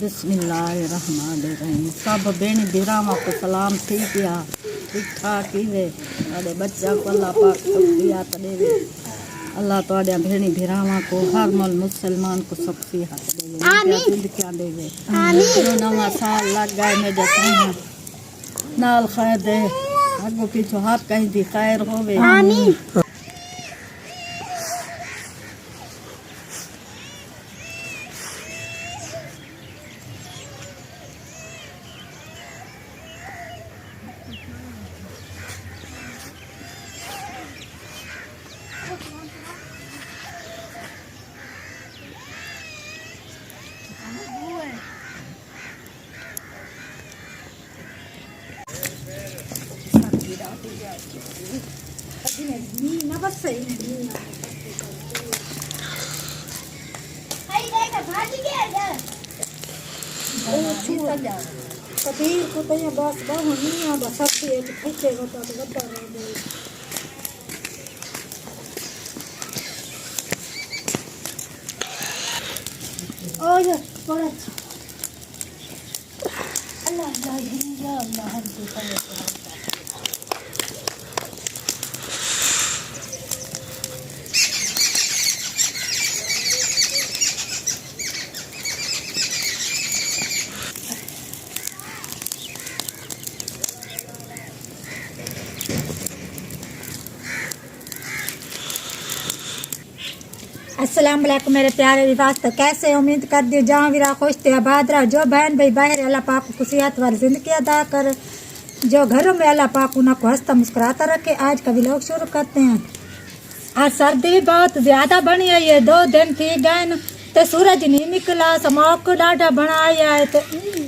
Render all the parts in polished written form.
बिस्मिल्लाहिर्रहमानिर्रहीम। सब बेनी बिरामा को सलाम थी गया, ठीक ठाक ही वे अरे बच्चा को अल्लाह पाक सख्तियात देवे। अल्लाह तोड़े भेणी बिरामा को हर मल मुसलमान को सख्तियात देवे, आमीन क्या देवे, आमीन। नवा साल लग गए में जैसे नाल खैर दे आगो पीछे हाथ कहीं दी खैर होवे, आमीन। कबीर को तो यहाँ बस बहुत नहीं आता, सब एक खींचे होता तो गद्दा रह गए। और बड़ा अल्लाह अल्लाह अल्लाह हर चीज़ अस्सलाम वालेकुम मेरे प्यारे विवास। तो कैसे उम्मीद कर दी जहाँ वीरा खुश थे आबाद रहा। जो बहन भाई बाहर अल्लाह पाक को खुशियात वाली जिंदगी अदा कर, जो घरों में अल्लाह पाक उन्हें को हंसता मुस्कुराता रखे। आज का व्लॉग शुरू करते हैं। आज सर्दी बहुत ज्यादा बनी है, ये 2 दिन थी गए तो सूरज नहीं निकला, स्मोक डाटा बनाया है, तो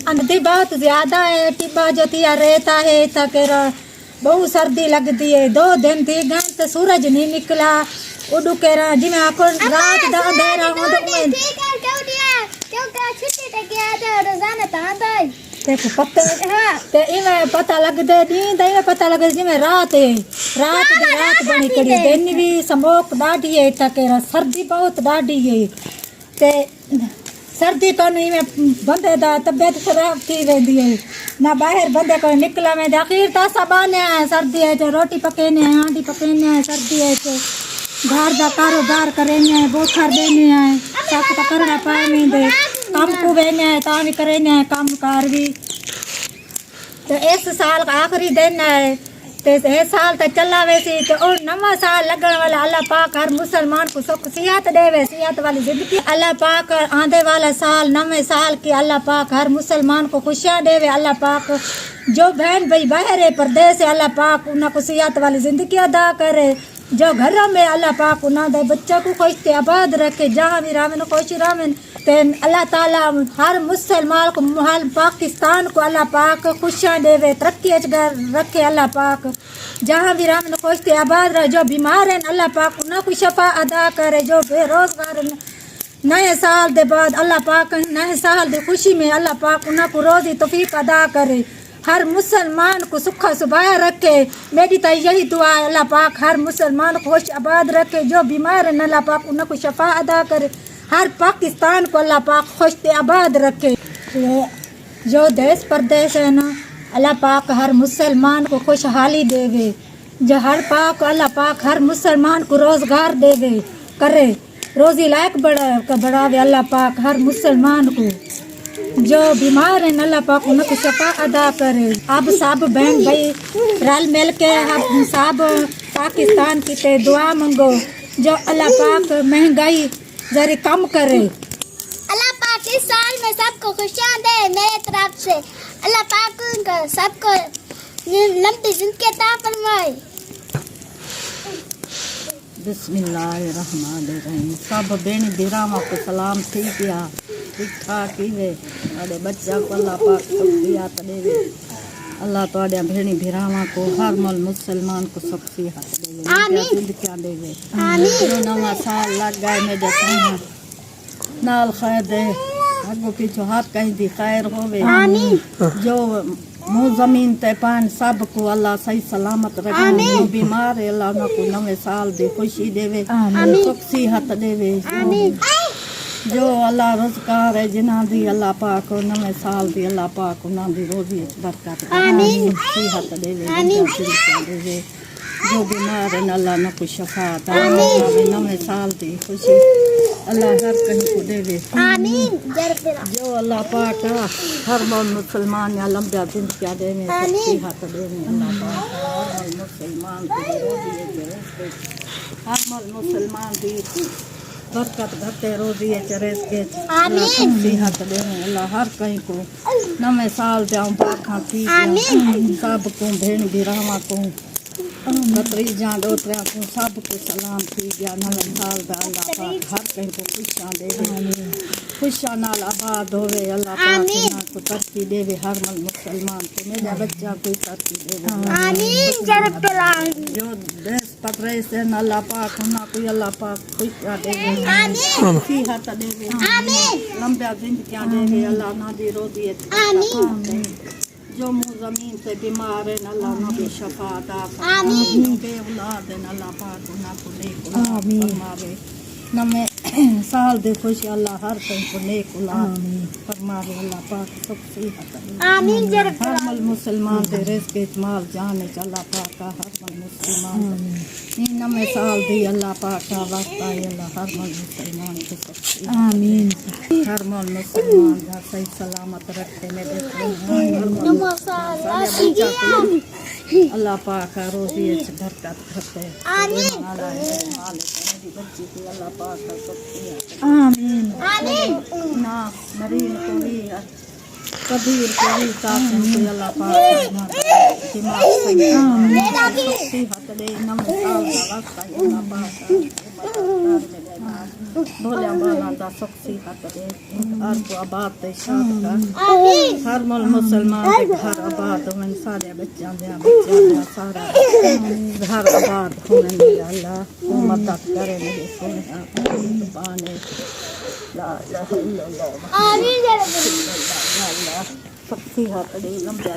अंधी बहुत ज्यादा है, टिब्बा जो थी रहता है थके बहुत सर्दी लगती है। 2 दिन थी गए तो सूरज नहीं निकला, उडू के रहा जिमें आको रात दा अंधेरा हो तो में देखो पत्ते ते इमे पता लग दे नी दे पता लग जिमें रात है, रात बनी कड़ी दिन भी स्मोक डाडी है तके सर्दी बहुत डाडी है। ते सर्दी तो नहीं में बंदे दा तबियत खराब थी वेंदी है, ना बाहर बंदे को निकला में आखिर ता सबाने है सर्दी है, जो रोटी पकेने है आंडी पकेने है सर्दी है, तो घर का कारोबार करेंगे बोखर देने हैं सब तो करना पाए दे काम को बेने है ता भी करेंगे है काम कार भी। तो इस साल का आखिरी दिन है, तो इस साल तक चला वैसे तो और नवा साल लगने वाला अल्लाह पाक हर मुसलमान को सुख सियात देवे, सियात वाली जिंदगी अल्लाह पाक आने वाला साल नवे साल की अल्लाह पाक हर मुसलमान को खुशियाँ देवे। अल्लाह पाक जो बहन भाई बाहर है परदेश है अल्लाह पाक उन्हें सियात वाली जिंदगी अदा करे। जो घरों में अल्लाह पाक उन्हें दे बच्चा को खुश आबाद रखे, जहाँ भी रामन खुश रामन ते अल्लाह ताला हर मुसलमान को हर पाकिस्तान को अल्लाह पाक खुशियाँ देवे, तरक्की रखे अल्लाह पाक, जहाँ भी रामन खुश आबाद रहे। जो बीमार हैं अल्लाह पाक उन्हें को शफा अदा करे, जो बेरोजगार नए साल दे बाद अल्लाह पाक नए साल दे खुशी में अल्लाह पाक उन्हें को रोजी तौफीक अदा करे, हर मुसलमान को सुखा सुबाया रखे। मेरी तो यही दुआ है अल्लाह पाक हर मुसलमान को खुश आबाद रखे, जो बीमार है अल्लाह पाक उन्हें को शफा अदा करे, हर पाकिस्तान को अल्लाह पाक खुश आबाद रखे। जो देश परदेश है ना अल्लाह पाक हर मुसलमान को खुशहाली देवे, जो हर पाक अल्लाह पाक हर मुसलमान को रोजगार देवे करे, रोजी लायक बढ़ावे अल्लाह पाक हर मुसलमान को। जो बीमार है अल्लाह पाक उनको शफा अदा करे। अब सब बहन भाई रल मिल के हम सब पाकिस्तान की ते दुआ मंगो, जो अल्लाह पाक महंगाई जरी कम करे, अल्लाह पाक इस साल में सबको खुशियाँ दे मेरे तरफ से, अल्लाह पाक सबको लंबी जिंदगी अता फरमाए। बिस्मिल्लाहिर्रहमानिर्रहीम। सब बेनी बिरामा को सलाम थी गया, ठीक ठाक ही वे अरे बच्चा को अल्लाह पाक सख्तियात देवे। अल्लाह तोड़े भेणी बिरामा को हर मल मुसलमान को सख्तियात देवे, आमीन क्या देवे, आमीन। नवा साल लग गए में जैसे नाल खैर दे आगो पीछे हाथ कहीं दी खैर होवे, आमीन। जो मुँह जमीन ते पान सब को अल्लाह सही सलामत रखे, जो बीमार है अल्लाह को नवे साल दे खुशी देवे, सुख सिहत देवे। جو اللہ روزگار ہے جنہاں دی اللہ پاک نویں سال دی اللہ پاک انہاں دی روزی وچ برکت آمین۔ صحت دے دے جو بیمار ہیں اللہ نہ کو شفا عطا فرماوے نویں سال دی خوشی اللہ ہر کہیں کو دے دے آمین یا رب العالمین۔ جو اللہ پاک ہر مسلمان یا لمبا زندگی دے میں صحت دے میں اللہ پاک ہر مسلمان دی روزی دے ہر مسلمان دی برکت گھتے روزی چرس کے آمین۔ صحت دے میں اللہ ہر کہیں کو نویں سال دے پاکاں تھی آمین۔ سب کو بھین گراواں کو بتریجاں دوتریاں کو سب کو سلام تھی گیا نویں سال دا اللہ پاک ہر کہیں کو خوشیاں دے دے خوشیاں نال آباد ہوئے اللہ پاک انہاں کو ترقی دے دے ہر مسلمان کو میرا بچہ کوئی ترقی دے دے آمین یا رب العالمین۔ جو دیس پترے سے اللہ پاک انہاں کو اللہ پاک خوشیاں دے دے آمین۔ صحت دے دے آمین۔ لمبا زندگیاں دے دے اللہ نہ دی روزی آمین۔ جو منہ زمین سے بیمار ہیں اللہ نہ بھی شفا عطا آمین۔ فرماوے بے اولاد ہیں اللہ پاک انہاں کو نیک اولاد فرماوے نویں سال دے خوشی اللہ ہر کہیں کو نیک اولاد فرماوے اللہ پاک سب صحت دے آمین یا رب ہر العالمین۔ مل مسلمان دے رزق مال جان اللہ پاک ہر مل مسلمان این نویں سال دی اللہ پاک واسطہ اللہ ہر مل مسلمان کو سب آمین ہر مل مسلمان دا صحیح سلامت رکھے میرے اللہ پاک روزی اچ برکت کرتے آمین۔ بچی کی اللہ پاک سب آمین آمین۔ نا مرین کو بھی کبیر کو بھی کافر کو اللہ پاک دماغ صحیح صحت دے نویں سال دا واسطہ اللہ پاک بھولیا بالا دا سب صحت دے ہر کو آباد تے شاد کر آمین۔ ہر مل مسلمان دے گھر آباد ہوئن سارے بچیاں دے سارا گھر آباد ہوئن میرا اللہ مدد کرے میرے سونے بانے لا الہ الا اللہ آمین یا رب العالمین۔ اللہ سب صحت دے لمبا